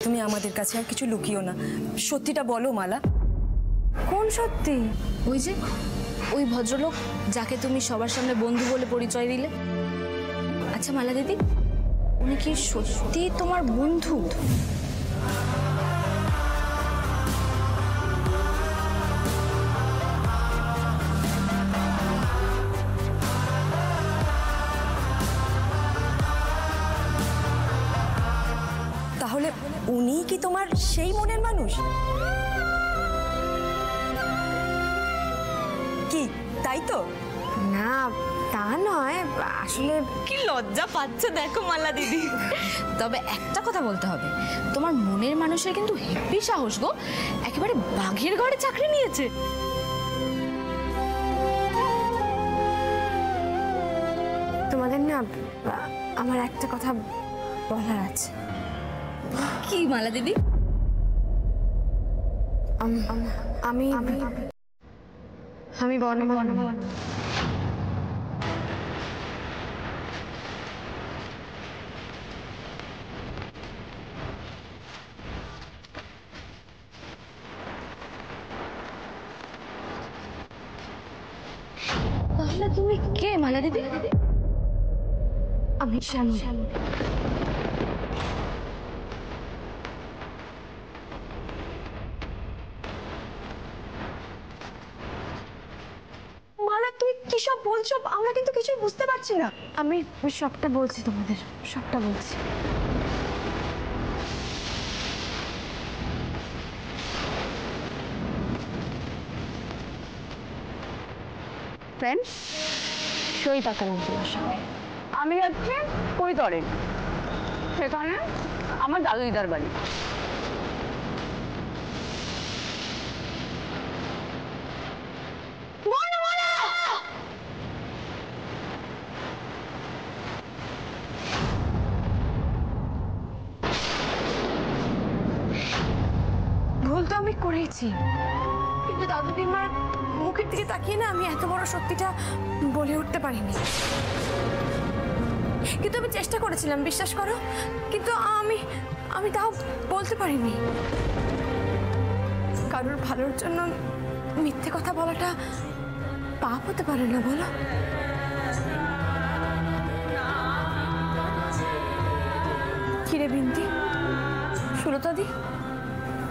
তুমি আমাদের কাছে আর কিছু লুকিও না, সত্যিটা বলো মালা। কোন সত্যি? ওই যে ওই ভদ্রলোক যাকে তুমি সবার সামনে বন্ধু বলে পরিচয় দিলে। আচ্ছা মালা দিদি, উনি কি সত্যি তোমার বন্ধু? তাহলে উনি কি তোমার সেই মনের মানুষ? কি তাই তো? না তা নয়, আসলে কি লজ্জা পাচ্ছে দেখো মালা দিদি। তবে একটা কথা বলতে হবে, তোমার মনের মানুষের কিন্তু হেব্বি সাহস গো, একেবারে বাঘের ঘরে চাকরি নিয়েছে। তোমাদের না আমার একটা কথা বলার আছে। কি মালা দিদি? আমি তাহলে তুমি কে মালা দিদি? আমি শ্যাম। মালা তুই কি সব বলছো? আমরা কিন্তু কিছুই বুঝতে পারছি না। আমি সবটা বলছি তোমাদের, সবটা বলছি। ফ্রেন্ডস, সই পাতালাম তোমার সঙ্গে। আমি যাচ্ছি কৈতরে, সেখানে আমার দাদু দিদার বাড়ি। ভুল তো আমি করেছি, কিন্তু দাদু দিমার মুখের দিকে তাকিয়ে না আমি এত বড় সত্যিটা বলে উঠতে পারিনি। কিন্তু আমি চেষ্টা করেছিলাম, বিশ্বাস করো, কিন্তু আমি তাও বলতে পারিনি। কারোর ভালোর জন্য মিথ্যে কথা বলাটা পাপ হতে পারে না বলো? কিরে বিন্তি, সুলতা দি,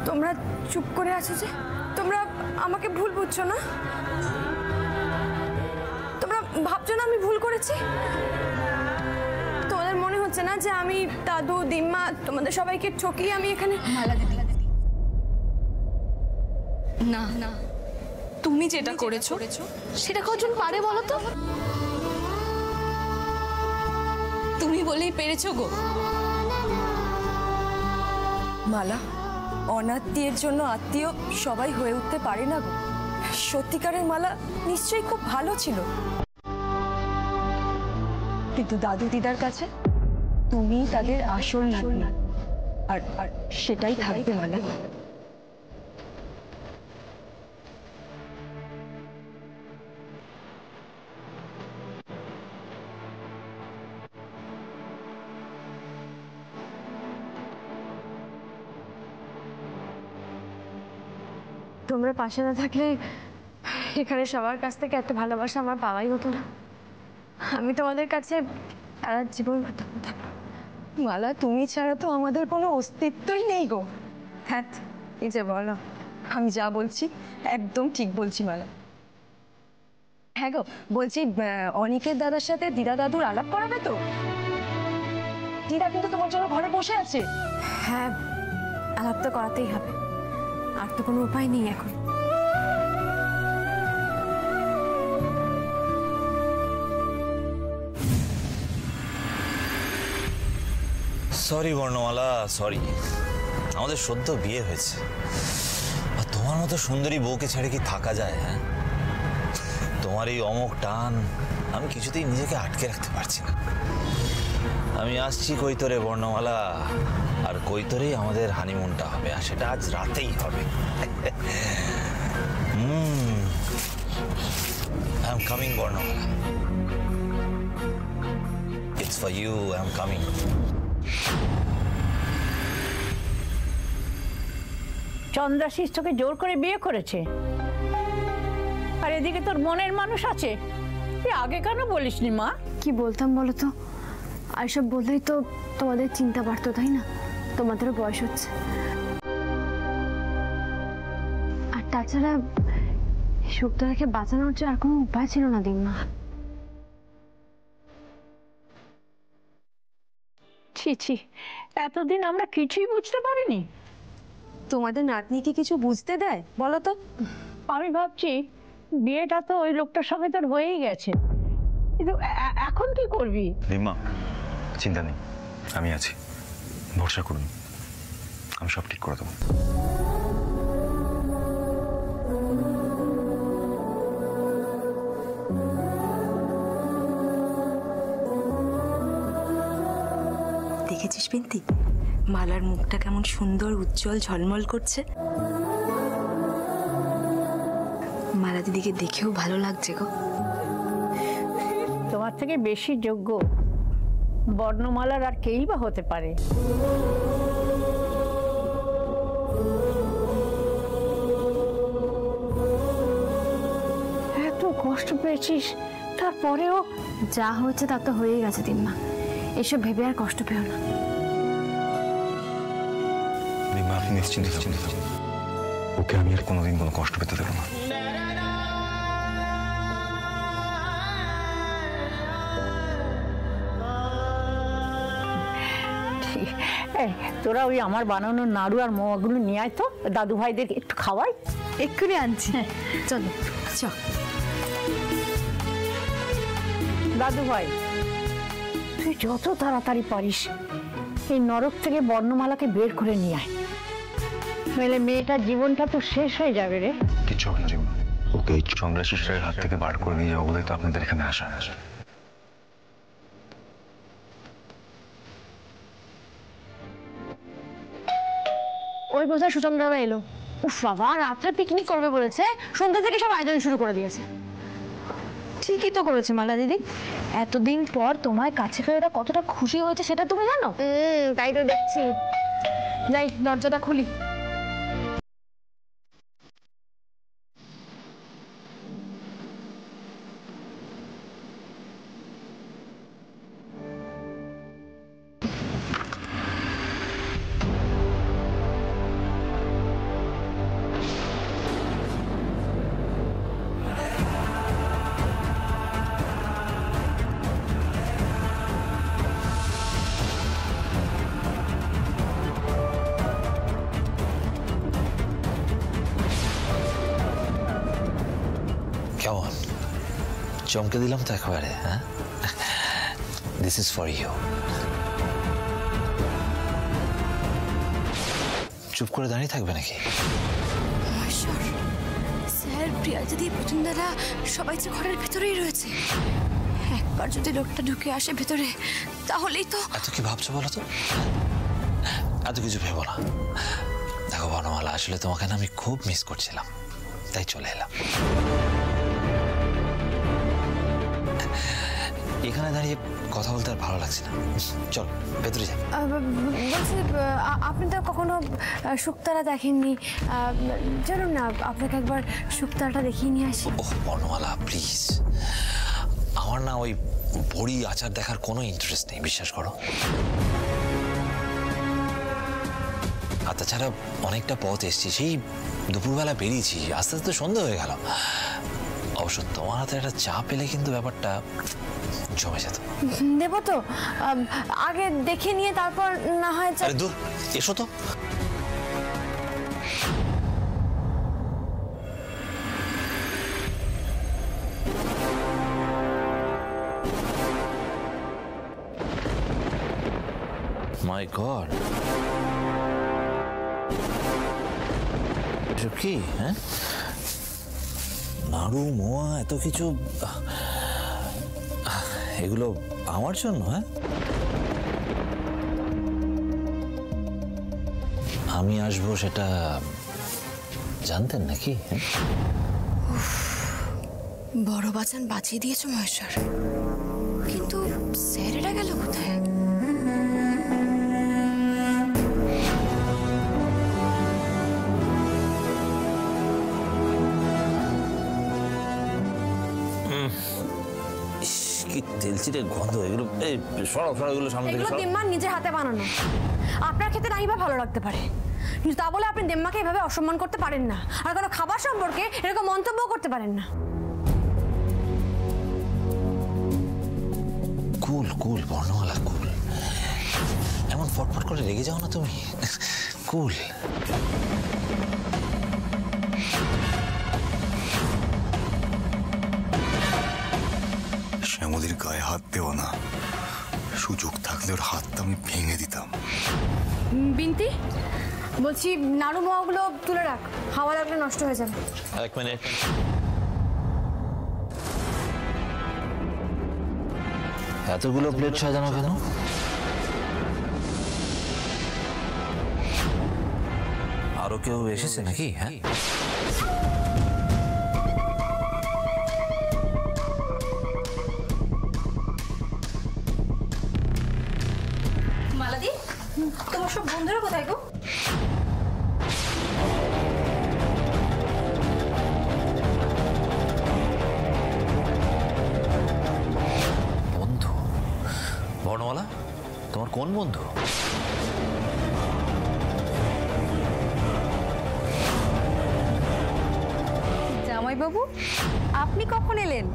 তোমরা চুপ করে আছো যে? তোমরা আমাকে ভুল বুঝছো না? তোমরা ভাবছো না আমি ভুল করেছি? তোমাদের মনে হচ্ছে না যে আমি দাদু দিম্মা তোমাদের সবাইকে ঠকিয়ে আমি এখানে? মালা দিদি, না না, তুমি যেটা করেছো সেটা কজন পারে বলো তো? তুমি বলেই পেরেছো গো। মালা, অনাত্মীয়ের জন্য আত্মীয় সবাই হয়ে উঠতে পারে না গো। সত্যিকারের মালা নিশ্চয়ই খুব ভালো ছিল, কিন্তু দাদু দিদার কাছে তুমি তাদের আসল নাতনি, আর সেটাই থাকবে মালা। তোমরা পাশে না থাকলে এখানে সবার কাছ থেকে এত ভালোবাসা আমার পাওয়াই হতো না। আমি তোমাদের কাছে সারা জীবন থাকতাম। মালা, তুমি ছাড়া তো আমাদের কোনো অস্তিত্বই নেই গো। হ্যাঁ, এই যে বলো, আমি যা বলছি একদম ঠিক বলছি মালা। হ্যাঁ গো, বলছি অনিকের দাদার সাথে দিদা দাদুর আলাপ করাবে তো? দিদা কিন্তু তোমার জন্য ঘরে বসে আছে। হ্যাঁ, আলাপ তো করাতেই হবে, আর তো কোনো উপায় নেই এখন। সরি বর্ণমালা, সরি। আমাদের সদ্য বিয়ে হয়েছে, আর তোমার মতো সুন্দরী বউকে ছেড়ে কি থাকা যায়? হ্যাঁ, তোমার এই অমোঘ টান আমি কিছুতেই নিজেকে আটকে রাখতে পারছি না। আমি আসছি কৈতরে বর্ণমালা, আর কৈতরেই আমাদের হানিমুনটা হবে, আর সেটা আজ রাতেই হবে। I am coming Barnamala, it's for you, I am coming. Chandrashis তোকে জোর করে বিয়ে করেছে? আর এদিকে তোর মনের মানুষ আছে, তুই আগে কেন বলিসনি মা? কি বলতাম বলো তো, আর সব বললেই তো তোমাদের চিন্তা বাড়তো, তাই না? তোমাদেরও বয়স হচ্ছে। আর তাছাড়া শুক্তারাকে বাঁচানোর যে আর কোনো উপায় ছিল না দিম্মা। ছি ছি, এতদিন আমরা কিছুই বুঝতে পারিনি। তোমাদের নাতনি কি কিছু বুঝতে দেয় বলো তো? আমি ভাবছি বিয়েটা তো ওই লোকটার সঙ্গে তোর হয়েই গেছে, কিন্তু এখন কি করবি? রিম্মা, চিন্তা নেই, আমি আছি, ভরসা করুন, আমি সব ঠিক করে দেবো। দেখেছিস বিন্তি, মালার মুখটা কেমন সুন্দর উজ্জ্বল ঝলমল করছে। মালা দিদিকে দেখেও ভালো লাগছে গো। তোমার থেকে বেশি যোগ্য বর্ণমালার আর কেই বা হতে পারে? এত কষ্ট পেয়েছিস, তারপরেও? যা হয়েছে তা তো হয়েই গেছে দিম্মা, এসব ভেবে আর কষ্ট পেও না। রিম্মা, আপনি নিশ্চিন্তে থাকুন, ওকে আমি আর কোনোদিন কোনো কষ্ট পেতে দেবো না। এই, তোরা ওই আমার বানানো নাড়ু আর মোয়াগুলো নিয়ে আয় তো, দাদু ভাইদের একটু খাওয়াই। এক্ষুনি আনছি, চলো চল। দাদু ভাই, তুই যত তাড়াতাড়ি পারিস এই নরক থেকে বর্ণমালাকে বের করে নিয়ে আয়, নইলে মেয়েটার জীবনটা তো শেষ হয়ে যাবে রে। কিচ্ছু হবে না রিম্মা, ওকে এই চন্দ্রাশিসের হাত থেকে বার করে নিয়ে যাবো বলে তো আপনাদের এখানে আসা। ওই বোঝা সুচন্দ্রারা এলো। উফ বাবা, রাত্রে পিকনিক করবে বলেছে, সন্ধ্যা থেকে সব আয়োজন শুরু করে দিয়েছে। ঠিকই তো করেছে মালা দিদি, এতদিন পর তোমায় কাছে পেয়ে ওরা কতটা খুশি হয়েছে সেটা তুমি জানো? তাই তো দেখছি। যাই, দরজাটা খুলি। কেমন চমকে দিলাম তো একেবারে? হ্যাঁ, দিস ইজ ফর ইউ। চুপ করে দাঁড়িয়ে থাকবে নাকি? স্যার, প্রিয়া দিদি, পুতুনদারা সবাই যে ঘরের ভেতরেই রয়েছে। একবার যদি লোকটা ঢুকে আসে ভেতরে, তাহলেই তো। এত কি ভাবছো বলো তো? এত কিছু ভেবো না। দেখো বর্ণমালা, আসলে তোমাকে না আমি খুব মিস করছিলাম, তাই চলে এলাম। এখানে দাঁড়িয়ে কথা বলতে আর ভালো লাগছে না, চল ভেতরে যাই। বলছি, আপনি তো কখনো শুক্তারা দেখেননি, চলুন না আপনাকে একবার শুক্তারাটা দেখিয়ে নিয়ে আসি। ওহ বর্ণমালা, প্লিজ, আমার না ওই বড়ি আচার দেখার কোনো ইন্টারেস্ট নেই, বিশ্বাস করো। আর তাছাড়া অনেকটা পথ এসছি, সেই দুপুরবেলা বেরিয়েছি, আস্তে আস্তে সন্ধ্যা হয়ে গেল। অবশ্য তোমার হাতে একটা চা পেলে কিন্তু ব্যাপারটা জমে যেত। দেবো তো, আগে দেখে নিয়ে তারপর না হয়। আরে দূর, এসো তো। মাই গড, এসব কি? হ্যাঁ, নাড়ু মোয়া এত কিছু, এগুলো আমার জন্য? হ্যাঁ, আমি আসবো সেটা জানতেন নাকি? বড় বাঁচান বাঁচিয়ে দিয়েছো মহেশ্বর, কিন্তু স্যারেরা গেল কোথায়? কি তেলচিটে গন্ধ এগুলো, এই সরাও সরাও এগুলো সামনে থেকে এগুলো সরাও। দেম্মার নিজের হাতে বানানো। আপনার খেতে নাই বা ভালো লাগতে পারে, কিন্তু তা বলে আপনি দেম্মাকে এভাবে অসম্মান করতে পারেন না, আর কোনো খাবার সম্পর্কে এরকম মন্তব্য করতে পারেন না। কুল কুল বর্ণমালা কুল, এমন ফটফট করে রেগে যাও না তুমি, কুল। শ্যামলীর গায়ে হাত দেওয়া না, সুযোগ থাকলে ওর হাতটা আমি ভেঙে দিতাম। বিনতি, বলছি নাড়ু মোয়াগুলো তুলে রাখ, হাওয়া লাগলে নষ্ট হয়ে যাবে। এক মিনিট, এতগুলো প্লেট সাজানো কেন? আরো কেউ এসেছে নাকি? হ্যাঁ, মালাদি, তোমার সব বন্ধুরা কোথায় গো? বন্ধু? বর্ণমালা, তোমার কোন বন্ধু? জামাইবাবু, আপনি কখন এলেন?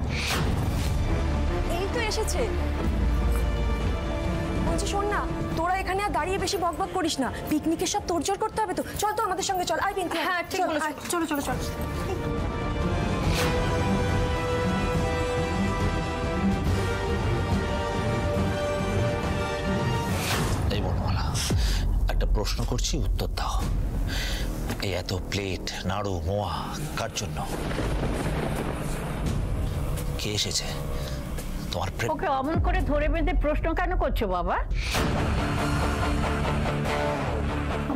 এই তো এসেছে। বলছি শোন না, তোরা এখানে আর দাঁড়িয়ে বেশি বকবক করিস না, পিকনিকের সব তোড়জোড় করতে হবে তো। চল তো আমাদের সঙ্গে চল। আয় বিনতি। হ্যাঁ ঠিক বলেছ, চলো চলো চল। এই বর্ণমালা, একটা প্রশ্ন করছি, উত্তর দাও। এই এত প্লেট নাড়ু মোয়া কার জন্য? কে এসেছে? তোমার ওকে অমন করে ধরে বেঁধে প্রশ্ন কেন করছো বাবা?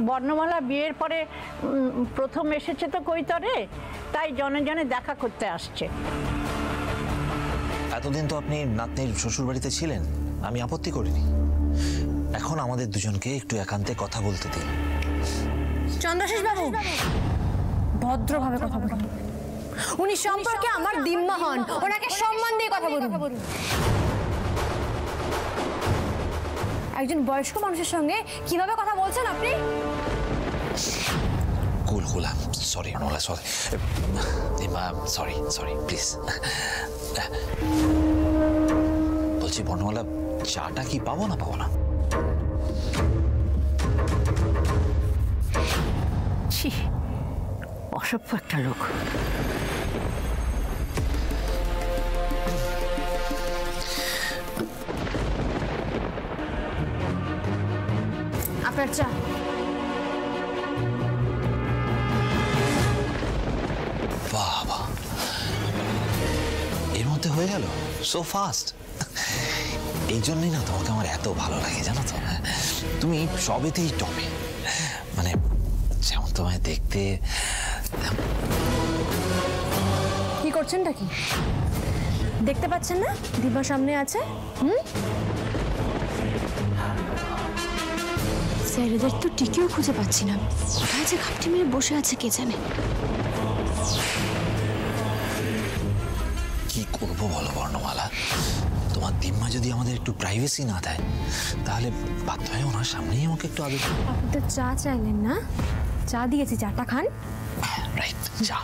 বর্ণমালা বিয়ের পরে প্রথম এসেছে তো কৈতরে, তাই জনে জনে দেখা করতে আসছে। এতদিন তো আপনি নাতনির শ্বশুর বাড়িতে ছিলেন, আমি আপত্তি করিনি। এখন আমাদের দুজনকে একটু একান্তে কথা বলতে দিন। চন্দ্রশেষ বাবু, ভদ্রভাবে কথা বলুন। উনি সম্পর্কে আমার দিম্মা হন, ওনাকে সম্মান দিয়ে কথা বলুন। একজন বয়স্ক মানুষের সঙ্গে কিভাবে কথা বলছেন আপনি? কুল কুল, সরি বর্ণমালা, সরি সরি সরি প্লিজ। বলছি বর্ণমালা, চাটা কি পাবো না? পাবো না? ছি, অসভ্য একটা লোক। আপনার চা। বাবা, এর মধ্যে হয়ে গেল, সো ফাস্ট। এই জন্যই না তোমাকে আমার এত ভালো লাগে, জানো তো। তুমি সবেতেই টপে, মানে যেমন তোমায় দেখতে। কি করছেনটা কি দেখতে পাচ্ছেন না? দিব্যা সামনে আছে। স্যারেদের তো টিকিও খুঁজে পাচ্ছি না, কোথায় যে ঘাপটি মেরে বসে আছে কে জানে। কি করবো বলো বর্ণমালা, তোমার দিম্মা যদি আমাদের একটু প্রাইভেসি না দেয়, তাহলে বাধ্য হয়ে ওনার সামনেই আমাকে একটু আদর। আপনি তো চা চাইলেন না, চা দিয়েছি, চাটা খান। রাইট, চা।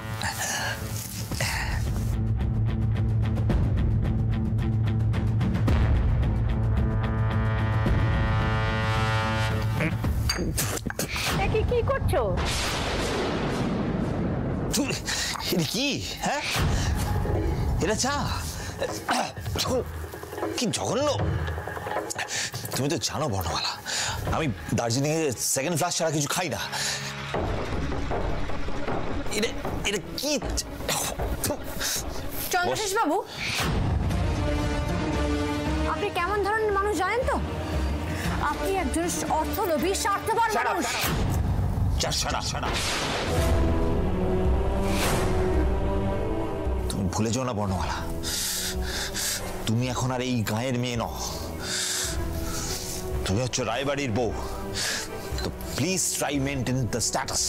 কি করছো? এটা কি? হ্যাঁ, এটা চা? কি জঘন্য! তুমি তো জানো বর্ণমালা, আমি দার্জিলিং এ সেকেন্ড ক্লাস ছাড়া কিছু খাই না। এটা এটা কি? চন্দ্রশেষ বাবু, আপনি কেমন ধরনের মানুষ জানেন তো? আপনি একজন অর্থলোভী, স্বার্থপর মানুষ। তুমি ভুলে যাও না বর্ণমালা, তুমি এখন আর এই গাঁয়ের মেয়ে নও, তুমি হচ্ছে রায়বাড়ির বউ। তো please try maintain the status.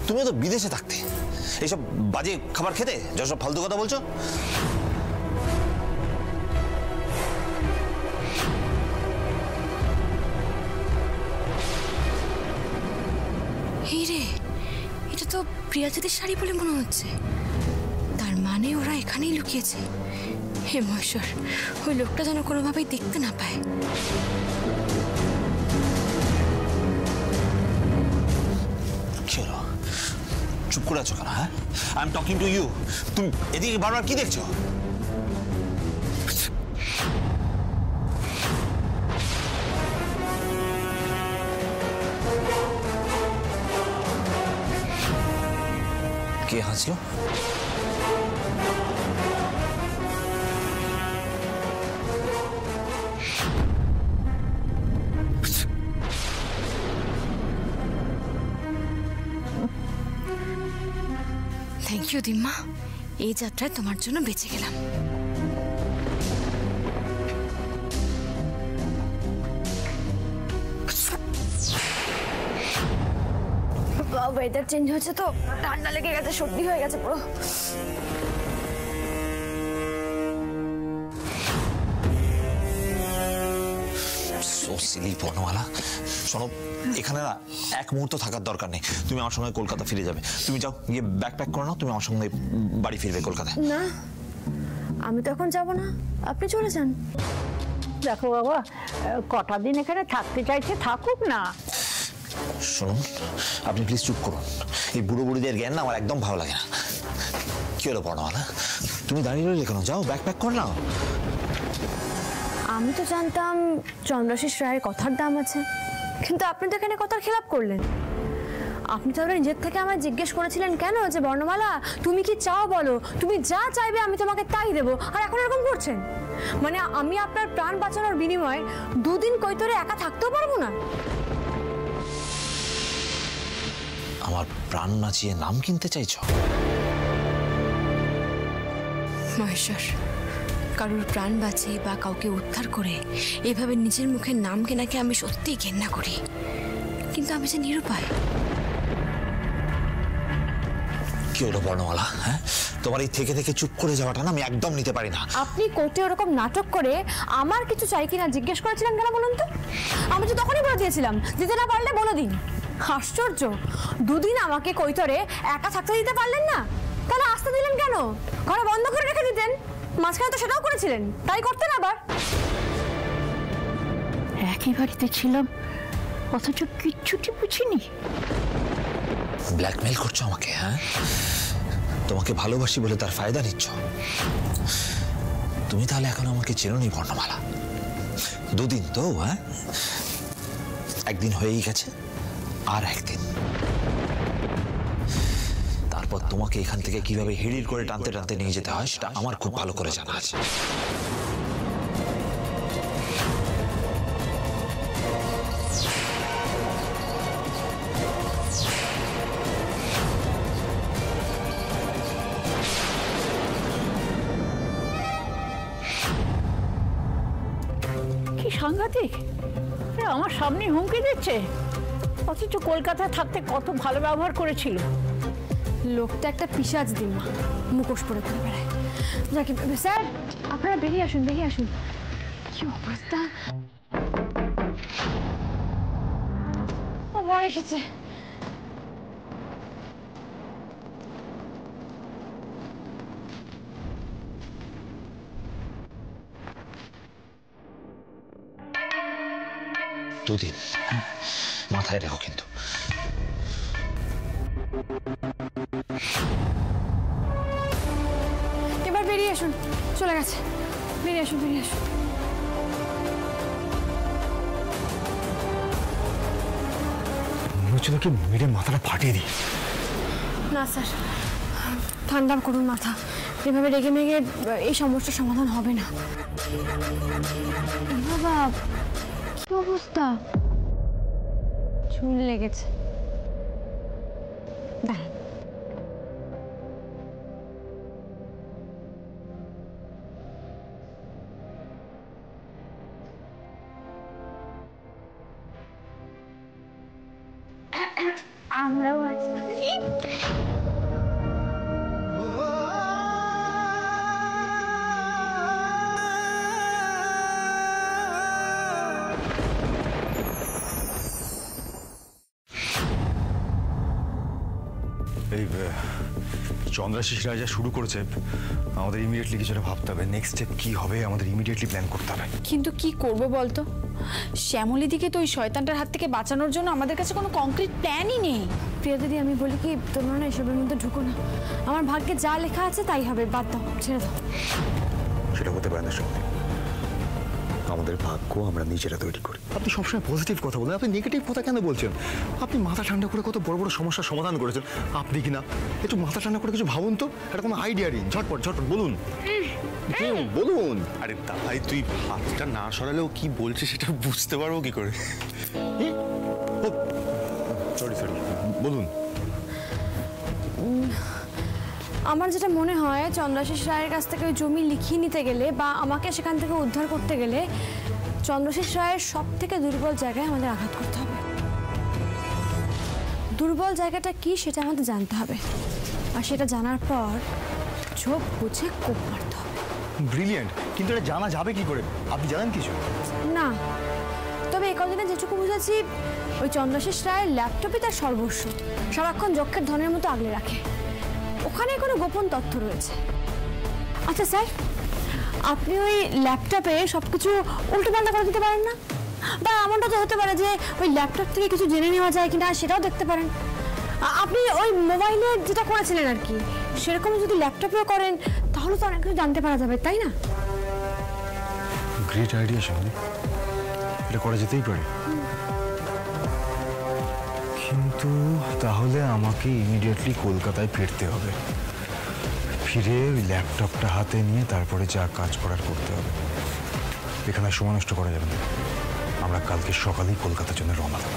তুমি তো বিদেশে থাকতে এইসব বাজে খাবার খেতে, যসব ফালতু কথা বলছো। তো প্রিয়াজিতের শাড়ি বলে মনে হচ্ছে। তার মানে ওরা এখানেই লুকিয়েছে। হে মহেশ্বর, ওই লোকটা যেন কোনোভাবেই দেখতে না পায়। কি হলো? চুপ করে আছো কেন? হ্যাঁ, I am talking to you. তুমি এদিকে বারবার কি দেখছো? কে হাসলো? থ্যাংক ইউ দিম্মা, এই যাত্রায় তোমার জন্য বেঁচে গেলাম। ওয়েদার চেঞ্জ হয়েছে তো ঠান্ডা লেগে গেছে, সর্দি হয়ে গেছে পুরো। সো সিলি বর্ণমালা। শোনো, এখানে না এক মুহূর্ত থাকার দরকার নেই। তুমি আমার সঙ্গে কলকাতা ফিরে যাবে। তুমি যাও, গিয়ে ব্যাগ প্যাক করে নাও। তুমি আমার সঙ্গে বাড়ি ফিরবে কলকাতায়। না, আমি তো এখন যাব না, আপনি চলে যান। দেখো বাবা, কটা দিন এখানে থাকতে চাইছে, থাকুক না। শুনুন, আপনি প্লিজ চুপ করুন। এই বুড়ো বুড়িদের জ্ঞান না আমার একদম ভালো লাগে না। কি হলো বর্ণমালা, তুমি দাঁড়িয়ে রইলে কেন? যাও, ব্যাগ প্যাক করে নাও। আমি তো জানতাম চন্দ্রাশিস রায়ের কথার দাম আছে, কিন্তু আপনি তো এখানে কথার খেলাপ করলেন। আপনি তাহলে নিজের থেকে আমায় জিজ্ঞেস করেছিলেন কেন যে বর্ণমালা তুমি কি চাও বলো, তুমি যা চাইবে আমি তোমাকে তাই দেবো, আর এখন এরকম করছেন? মানে আমি আপনার প্রাণ বাঁচানোর বিনিময়ে দুদিন কৈতরে একা থাকতেও পারবো না? আমার প্রাণ বাঁচিয়ে নাম কিনতে চাইছো? মহেশ্বর, কারোর প্রাণ বাঁচিয়ে বা কাউকে উদ্ধার করে এভাবে নিজের মুখে নাম কেনাকে আমি সত্যিই ঘেন্না করি, কিন্তু আমি যে নিরুপায়। কি হলো বর্ণমালা? হ্যাঁ, তোমার এই থেকে থেকে চুপ করে যাওয়াটা না আমি একদম নিতে পারি না। আপনি কোর্টে ওরকম নাটক করে আমার কিছু চাই কিনা জিজ্ঞেস করেছিলেন কেন বলুন তো? আমি তো তখনই বলে দিয়েছিলাম, দিতে না পারলে বলে দিন। আশ্চর্য, দুদিন আমাকে কৈতরে একা থাকতে দিতে পারলেন না, তাহলে আসতে দিলেন কেন? ঘরে বন্ধ করে রেখে দিতেন। মাঝখানে তো সেটাও করেছিলেন, তাই করতেন আবার। একই বাড়িতে ছিলাম, অথচ কিচ্ছুটি বুঝিনি। ব্ল্যাকমেল করছো আমাকে? হ্যাঁ, তোমাকে ভালোবাসি বলে তার ফায়দা নিচ্ছ। তুমি তাহলে এখন আমাকে চেনোনি বর্ণমালা। দুদিন তো, হ্যাঁ, একদিন হয়েই গেছে, আর একদিন। তারপর তোমাকে এখান থেকে কিভাবে হিড়ির করে টানতে টানতে নিয়ে যেতে হয় সেটা আমার খুব ভালো করে জানা আছে। কি সাংঘাতিক, আমার সামনে হুমকি দিচ্ছে, অথচ কলকাতায় থাকতে কত ভালো ব্যবহার করেছিল। লোকটা একটা পিশাচ দিম্মা, মুখোশ পরে ঘুরে বেড়ায়। যাকে স্যার, আপনারা বেরিয়ে আসুন, বেরিয়ে আসুন। কি অবস্থা! ও বড় এসেছে। দুদিন মাথায় রেখো কিন্তু। এবার বেরিয়ে আসুন, চলে গেছে। বেরিয়ে আসুন, বেরিয়ে আসুন। মনে হচ্ছিল কি মেরে মাথাটা ফাটিয়ে দিই। না স্যার, ঠান্ডা করুন মাথা। এভাবে রেগে মেগে এই সমস্যার সমাধান হবে না। বাবা, কি অবস্থা? চুল লেগেছে। দাঁড়ান। আমরাও আছি। এই চন্দ্রাশিস রায় যা শুরু করেছে, আমাদের ইমিডিয়েটলি কিছুটা ভাবতে হবে। নেক্সট স্টেপ কি হবে আমাদের ইমিডিয়েটলি প্ল্যান করতে হবে। কিন্তু কি করব বলতো, শ্যামলীদিকে তো ওই শয়তানটার হাত থেকে বাঁচানোর জন্য আমাদের কাছে কোনো কংক্রিট প্ল্যানই নেই। প্রিয়া দিদি, আমি বলি কি, তোমরা না এসবের মধ্যে ঢুকো না। আমার ভাগ্যে যা লেখা আছে তাই হবে, বাদ দাও, ছেড়ে দাও। সেটা হতে পারে না সত্যি। আমাদের ভাগ্য আমরা নিজেরা তৈরি করি। আপনি সবসময় পজিটিভ কথা বলেন, আপনি নেগেটিভ কথা কেন বলছেন? আপনি মাথা ঠান্ডা করে কত বড় বড় সমস্যার সমাধান করেছেন। আপনি কি না একটু মাথা ঠান্ডা করে কিছু ভাবুন তো, এটা কোনো আইডিয়া দিন, ঝটপট ঝটপট বলুন। বলুন। আরে ভাই, তুই হাতটা না সরালেও কি বলছিস সেটা বুঝতে পারবো কি করে? সরি বলুন। আমার যেটা মনে হয়, চন্দ্রাশিস রায়ের কাছ থেকে ওই জমি লিখিয়ে নিতে গেলে বা আমাকে সেখান থেকে উদ্ধার করতে গেলে চন্দ্রাশিস রায়ের সব থেকে দুর্বল জায়গায় আমাদের আঘাত করতে হবে। দুর্বল জায়গাটা কি সেটা আমাদের জানতে হবে, আর সেটা জানার পর চোখ বুঝে কোপ মারতে হবে। ব্রিলিয়েন্ট, কিন্তু এটা জানা যাবে কি করে? আপনি জানেন কিছু? না, তবে এই কদিনে যেটুকু বুঝেছি, ওই চন্দ্রাশিস রায়ের ল্যাপটপে তার সর্বস্ব, সারাক্ষণ যক্ষের ধনের মতো আগলে রাখে। ওখানে কোনো গোপন তথ্য রয়েছে। আচ্ছা স্যার, আপনি ওই ল্যাপটপে সব কিছু উল্টোপাল্টা করে দিতে পারেন না? বা এমনটা তো হতে পারে যে ওই ল্যাপটপ থেকে কিছু জেনে নেওয়া যায় কিনা সেটাও দেখতে পারেন। আপনি ওই মোবাইলে যেটা করেছিলেন আর কি, সেরকম যদি ল্যাপটপেও করেন তাহলে তো অনেক কিছু জানতে পারা যাবে, তাই না? গ্রেট আইডিয়া সামনে, এটা করা যেতেই পারে। কিন্তু তাহলে আমাকে ইমিডিয়েটলি কলকাতায় ফিরতে হবে। ফিরে ওই ল্যাপটপটা হাতে নিয়ে তারপরে যা কাজ করার করতে হবে। এখানে সময় নষ্ট করা যাবে না। আমরা কালকে সকালেই কলকাতার জন্য রওনা দেব।